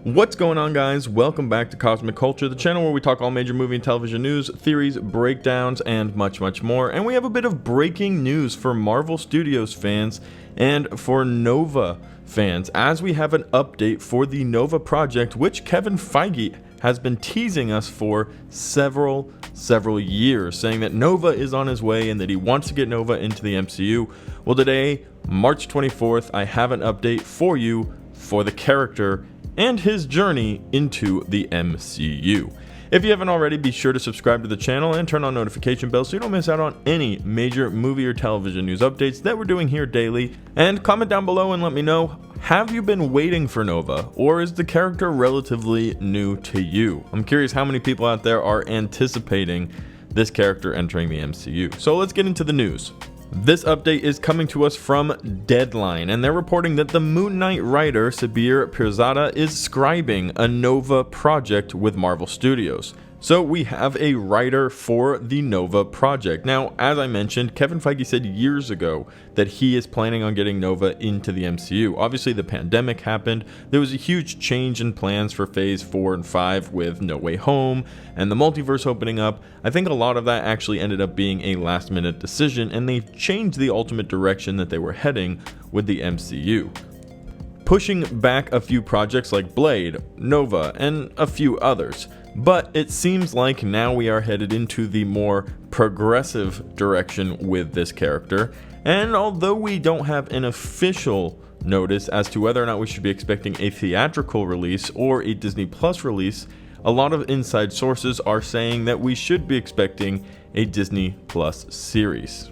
What's going on, guys? Welcome back to Cosmic Culture, the channel where we talk all major movie and television news, theories, breakdowns, and much more. And we have a bit of breaking news for Marvel Studios fans and for Nova fans, as we have an update for the Nova project, which Kevin Feige has been teasing us for several years, saying that Nova is on his way and that he wants to get Nova into the MCU. Well, today, March 24th, I have an update for you for the character and his journey into the MCU. If you haven't already, be sure to subscribe to the channel and turn on notification bells so you don't miss out on any major movie or television news updates that we're doing here daily. And comment down below and let me know, have you been waiting for Nova, or is the character relatively new to you? I'm curious how many people out there are anticipating this character entering the MCU. So let's get into the news. This update is coming to us from Deadline, and they're reporting that the Moon Knight writer Sabir Pirzada is scribing a Nova project with Marvel Studios. So we have a writer for the Nova project. Now, as I mentioned, Kevin Feige said years ago that he is planning on getting Nova into the MCU. Obviously, the pandemic happened. There was a huge change in plans for Phase 4 and 5 with No Way Home and the multiverse opening up. I think a lot of that actually ended up being a last-minute decision, and they changed the ultimate direction that they were heading with the MCU, pushing back a few projects like Blade, Nova, and a few others. But it seems like now we are headed into the more progressive direction with this character, and although we don't have an official notice as to whether or not we should be expecting a theatrical release or a Disney Plus release, a lot of inside sources are saying that we should be expecting a Disney Plus series.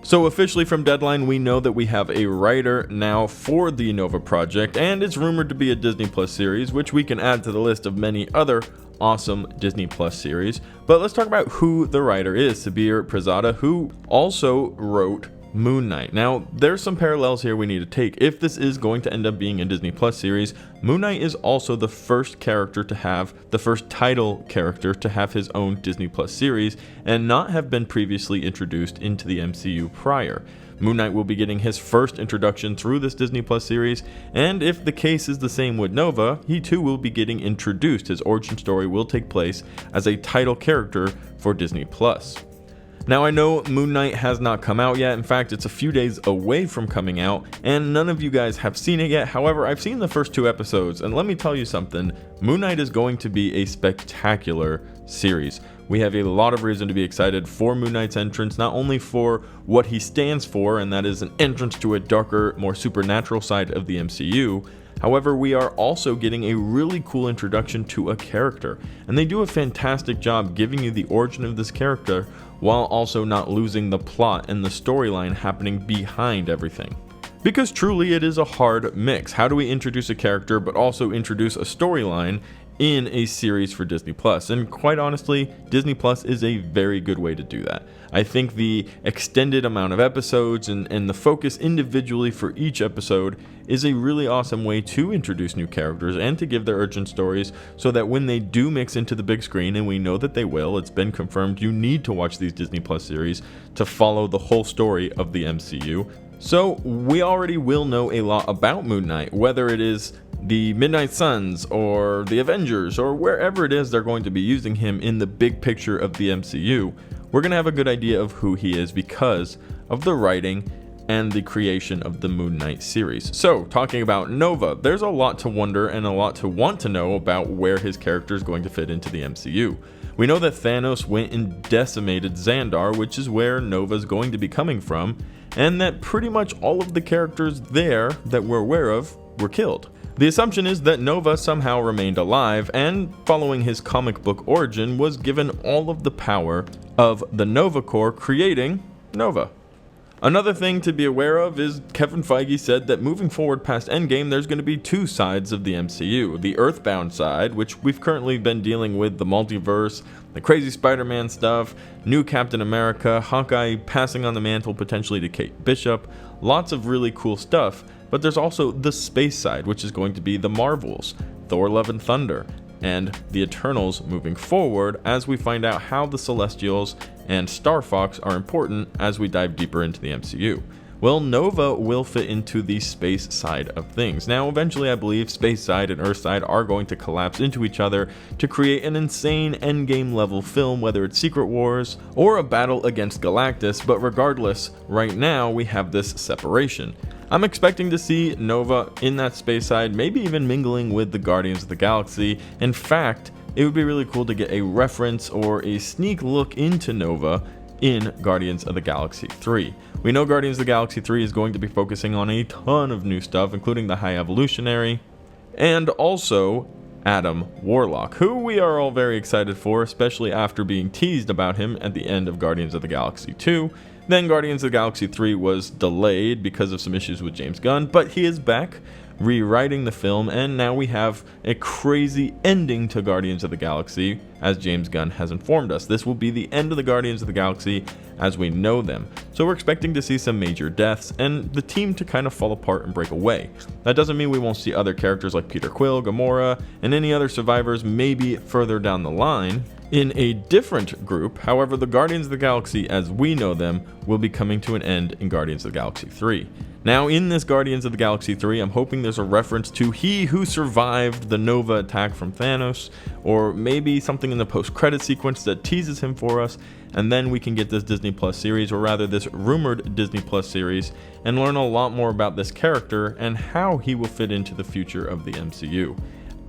So officially from Deadline, we know that we have a writer now for the Nova project, and it's rumored to be a Disney Plus series, which we can add to the list of many other awesome Disney Plus series. But let's talk about who the writer is, Sabir Pirzada, who also wrote Moon Knight. Now, there's some parallels here we need to take. If this is going to end up being a Disney Plus series, Moon Knight is also the first character to have, the first title character to have his own Disney Plus series and not have been previously introduced into the MCU prior. Moon Knight will be getting his first introduction through this Disney Plus series, and if the case is the same with Nova, he too will be getting introduced. His origin story will take place as a title character for Disney Plus. Now, I know Moon Knight has not come out yet. In fact, it's a few days away from coming out, and none of you guys have seen it yet. However, I've seen the first 2 episodes, and let me tell you something, Moon Knight is going to be a spectacular series. We have a lot of reason to be excited for Moon Knight's entrance, not only for what he stands for, and that is an entrance to a darker, more supernatural side of the MCU. However, we are also getting a really cool introduction to a character, and they do a fantastic job giving you the origin of this character while also not losing the plot and the storyline happening behind everything. Because truly it is a hard mix. How do we introduce a character but also introduce a storyline in a series for Disney Plus? And quite honestly, Disney Plus is a very good way to do that. I think the extended amount of episodes and the focus individually for each episode is a really awesome way to introduce new characters and to give their origin stories, so that when they do mix into the big screen, and we know that they will, it's been confirmed, you need to watch these Disney Plus series to follow the whole story of the MCU. So we already will know a lot about Moon Knight, whether it is the Midnight Suns or the Avengers or wherever it is they're going to be using him in the big picture of the MCU. We're going to have a good idea of who he is because of the writing and the creation of the Moon Knight series. So, talking about Nova, there's a lot to wonder and a lot to want to know about where his character is going to fit into the MCU. We know that Thanos went and decimated Xandar, which is where Nova is going to be coming from, and that pretty much all of the characters there that we're aware of were killed. The assumption is that Nova somehow remained alive, and following his comic book origin, was given all of the power of the Nova Corps, creating Nova. Another thing to be aware of is Kevin Feige said that moving forward past Endgame, there's going to be 2 sides of the MCU. The Earthbound side, which we've currently been dealing with the multiverse, the crazy Spider-Man stuff, new Captain America, Hawkeye passing on the mantle potentially to Kate Bishop, lots of really cool stuff. But there's also the space side, which is going to be the Marvels, Thor Love and Thunder, and the Eternals moving forward as we find out how the Celestials and Star Fox are important as we dive deeper into the MCU. Well, Nova will fit into the space side of things. Now, eventually I believe space side and Earth side are going to collapse into each other to create an insane endgame level film, whether it's Secret Wars or a battle against Galactus, but regardless, right now we have this separation. I'm expecting to see Nova in that space side, maybe even mingling with the Guardians of the Galaxy. In fact, it would be really cool to get a reference or a sneak look into Nova in Guardians of the Galaxy 3. We know Guardians of the Galaxy 3 is going to be focusing on a ton of new stuff, including the High Evolutionary, and also Adam Warlock, who we are all very excited for, especially after being teased about him at the end of Guardians of the Galaxy 2. Then Guardians of the Galaxy 3 was delayed because of some issues with James Gunn, but he is back rewriting the film, and now we have a crazy ending to Guardians of the Galaxy, as James Gunn has informed us. This will be the end of the Guardians of the Galaxy as we know them. So we're expecting to see some major deaths and the team to kind of fall apart and break away. That doesn't mean we won't see other characters like Peter Quill, Gamora, and any other survivors maybe further down the line in a different group. However, the Guardians of the Galaxy as we know them will be coming to an end in Guardians of the Galaxy 3. Now, in this Guardians of the Galaxy 3, I'm hoping there's a reference to he who survived the Nova attack from Thanos, or maybe something in the post-credit sequence that teases him for us, and then we can get this Disney Plus series, or rather this rumored Disney Plus series, and learn a lot more about this character and how he will fit into the future of the MCU.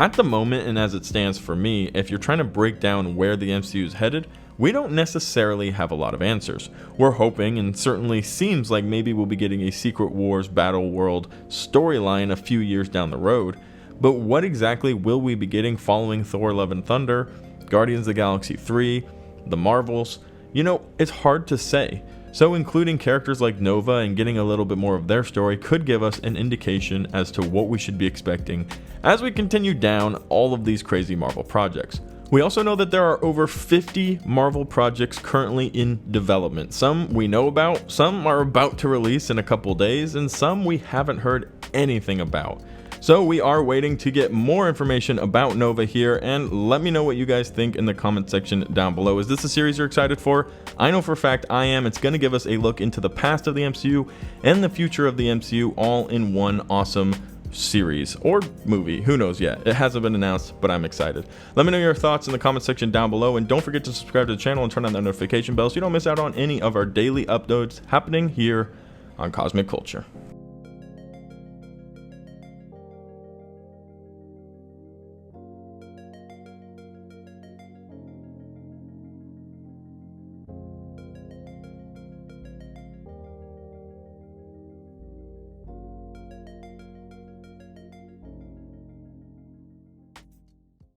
At the moment, and as it stands for me, if you're trying to break down where the MCU is headed, we don't necessarily have a lot of answers. We're hoping, and certainly seems like maybe we'll be getting a Secret Wars Battle World storyline a few years down the road, but what exactly will we be getting following Thor Love and Thunder, Guardians of the Galaxy 3, the Marvels? You know, it's hard to say. So including characters like Nova and getting a little bit more of their story could give us an indication as to what we should be expecting as we continue down all of these crazy Marvel projects. We also know that there are over 50 Marvel projects currently in development. Some we know about, some are about to release in a couple days, and some we haven't heard anything about. So we are waiting to get more information about Nova here, and let me know what you guys think in the comment section down below. Is this a series you're excited for? I know for a fact I am. It's going to give us a look into the past of the MCU and the future of the MCU all in one awesome series or movie. Who knows yet? It hasn't been announced, but I'm excited. Let me know your thoughts in the comment section down below, and don't forget to subscribe to the channel and turn on that notification bell so you don't miss out on any of our daily uploads happening here on Cosmic Culture.